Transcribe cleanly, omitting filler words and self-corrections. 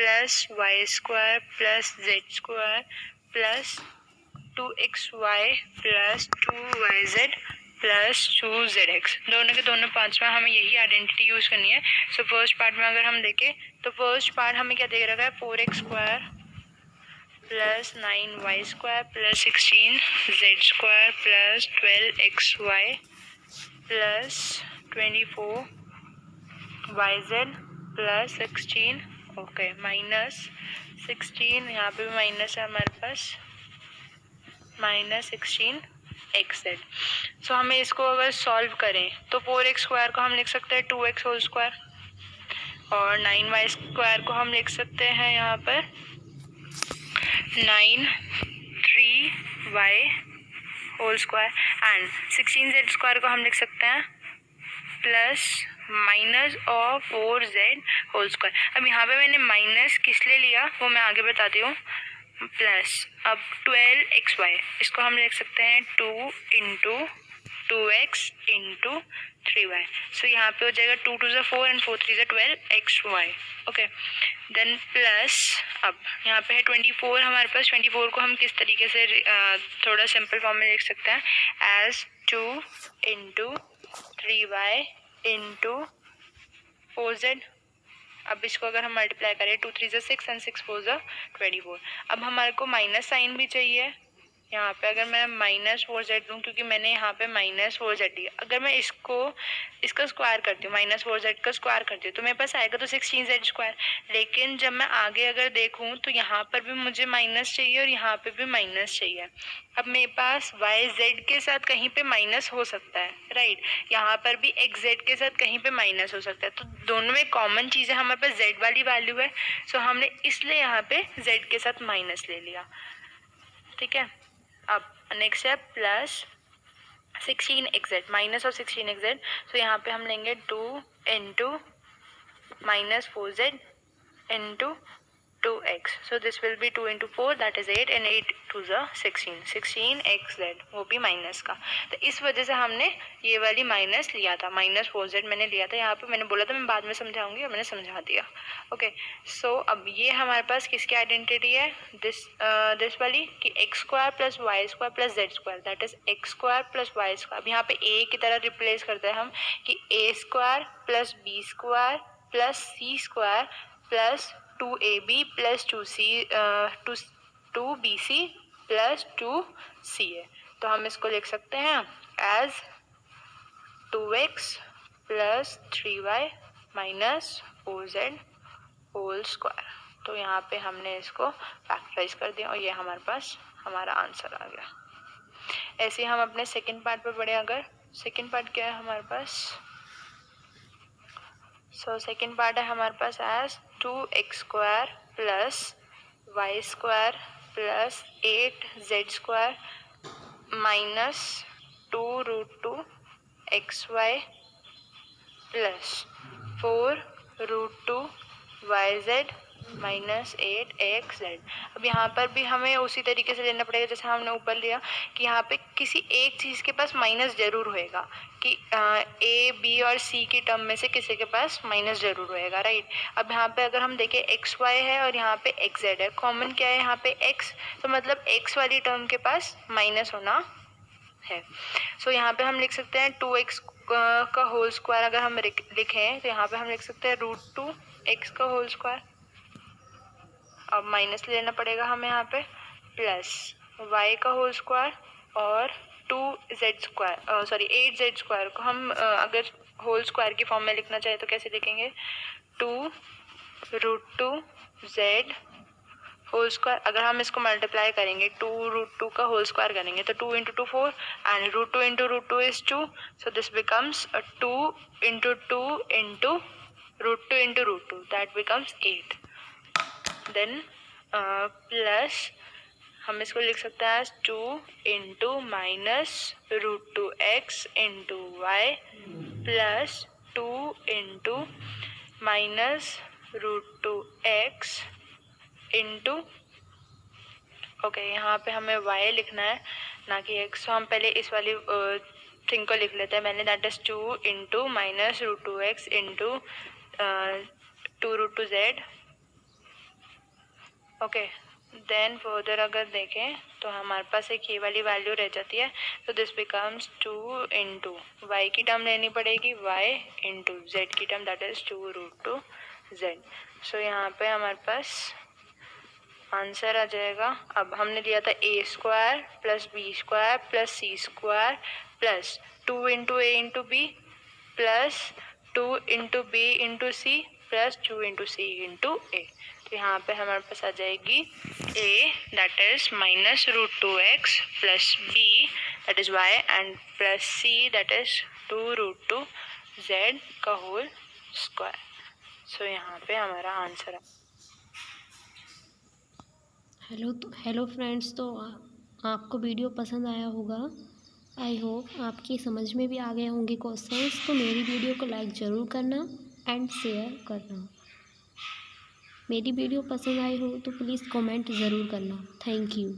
Plus Y square plus Z square plus 2xy plus 2yz plus 2zx। दोनों के दोनों parts में हमें यही आइडेंटिटी यूज करनी है। सो फर्स्ट पार्ट में अगर हम देखें तो फर्स्ट पार्ट हमें क्या दे रखा है, 4x square plus 9y square plus 16z square plus 12xy plus 24yz plus 16 okay minus 16, यहाँ पे भी माइनस है हमारे पास, माइनस 16xz। सो हमें इसको अगर सॉल्व करें तो 4x स्क्वायर को हम लिख सकते हैं 2x होल स्क्वायर और 9y स्क्वायर को हम लिख सकते हैं यहाँ पर 9 3y whole square and 16z square को हम लिख सकते हैं प्लस माइनस और 4z होल स्क्वायर। अब यहाँ पे मैंने माइनस किस लिए लिया वो मैं आगे बताती हूँ। प्लस अब 12xy इसको हम लिख सकते हैं 2 इंटू 2x इंटू 3y। सो यहाँ पे हो जाएगा 2 2 4 and 4 3 12xy okay. Then plus अब यहाँ पे है 24 हमारे पास। 24 को हम किस तरीके से थोड़ा सिंपल फॉर्म में लिख सकते हैं as 2 into 3y into 4z। अब इसको अगर हम मल्टीप्लाई करें 2 3 6 एंड 6 4 24। अब हमारे को माइनस साइन भी चाहिए। यहाँ पे अगर मैं माइनस 4z दूँ क्योंकि मैंने यहाँ पे माइनस 4z दिया, अगर मैं इसका स्क्वायर करती हूँ माइनस 4z का स्क्वायर करती हूँ तो मेरे पास आएगा तो 16z स्क्वायर। लेकिन जब मैं आगे अगर देखूँ तो यहाँ पर भी मुझे माइनस चाहिए और यहाँ पे भी माइनस चाहिए। अब मेरे पास y z के साथ कहीं पे माइनस हो सकता है राइट, यहाँ पर भी x z के साथ कहीं पे माइनस हो सकता है। तो दोनों में कॉमन चीज़ है, हमारे पास z वाली वैल्यू है। सो हमने इसलिए यहाँ पे z के साथ माइनस ले लिया। ठीक है, अब नेक्स्ट है प्लस 16xz माइनस और 16xz। सो यहाँ पे हम लेंगे 2 into minus 4z into 2x। So this will be 2 into 4 that is 8 and 8 2 16xz वो भी माइनस का। तो इस वजह से हमने ये वाली माइनस लिया था, माइनस 4z मैंने लिया था। यहाँ पे मैंने बोला था मैं बाद में समझाऊंगी और मैंने समझा दिया ओके। सो अब ये हमारे पास किसकी आइडेंटिटी है, दिस वाली कि X square plus Y square plus Z square that is X square plus Y square. अब यहाँ पे ए की तरह रिप्लेस करते हैं हम कि A square plus B square plus C square plus 2ab plus 2bc plus 2ca। तो हम इसको लिख सकते हैं as 2x plus 3y minus 4z whole square. तो यहाँ पे हमने इसको फैक्टराइज कर दिया और ये हमारे पास हमारा आंसर आ गया। ऐसे ही हम अपने सेकंड पार्ट पे बढ़े। अगर सेकंड पार्ट क्या है हमारे पास, सो सेकंड पार्ट है हमारे पास as 2x square plus Y square plus 8z square minus 2 root 2 xy plus 4 root 2 yz minus 8xz। अब यहाँ पर भी हमें उसी तरीके से लेना पड़ेगा जैसे हमने ऊपर लिया कि यहाँ पे किसी एक चीज़ के पास माइनस जरूर होएगा कि ए बी और सी की टर्म में से किसी के पास माइनस जरूर होएगा राइट। अब यहाँ पे अगर हम देखें एक्स वाई है और यहाँ पे एक्स जेड है, कॉमन क्या है यहाँ पे एक्स, तो मतलब एक्स वाली टर्म के पास माइनस होना है। सो यहाँ पे हम लिख सकते हैं 2x का होल स्क्वायर अगर हम लिखें तो यहाँ पे हम लिख सकते हैं रूट 2x का होल स्क्वायर। अब माइनस लेना पड़ेगा हमें यहाँ पे प्लस y का होल स्क्वायर और 2z स्क्वायर 8z स्क्वायर को हम अगर होल स्क्वायर की फॉर्म में लिखना चाहे तो कैसे लिखेंगे 2 रूट 2 z होल स्क्वायर। अगर हम इसको मल्टीप्लाई करेंगे 2 रूट 2 का होल स्क्वायर करेंगे तो 2 into 2 4 and root 2 is 2। So this becomes 2 into 2 into root 2 that becomes 8। Then plus हम इसको लिख सकते हैं 2 into minus root 2x into Y plus 2 into minus root 2x into okay. यहाँ पे हमें y लिखना है ना कि x। तो हम पहले इस वाली थिंग को लिख लेते हैं मैंने, that is 2 into minus root 2x into 2 root 2z okay, then further अगर देखें तो हमारे पास एक ये वाली वैल्यू रह जाती है, तो दिस बिकम्स 2 इंटू वाई की टर्म लेनी पड़ेगी, वाई इंटू जेड की टर्म, दैट इज 2√2z। सो यहाँ पे हमारे पास आंसर आ जाएगा। अब हमने लिया था a² plus b² plus c² plus 2 into A into B plus 2 into B into C plus 2 into C into A. तो यहाँ पे हमारे पास आ जाएगी a that is -√2x plus b that is y and plus c that is 2√2z का whole square. सो यहाँ पे हमारा आंसर है। हेलो फ्रेंड्स, तो आपको वीडियो पसंद आया होगा। आई होप आपकी समझ में भी आ गए होंगे क्वेश्चंस। तो मेरी वीडियो को लाइक ज़रूर करना एंड शेयर करना। मेरी वीडियो पसंद आई हो तो प्लीज़ कमेंट ज़रूर करना। Thank you.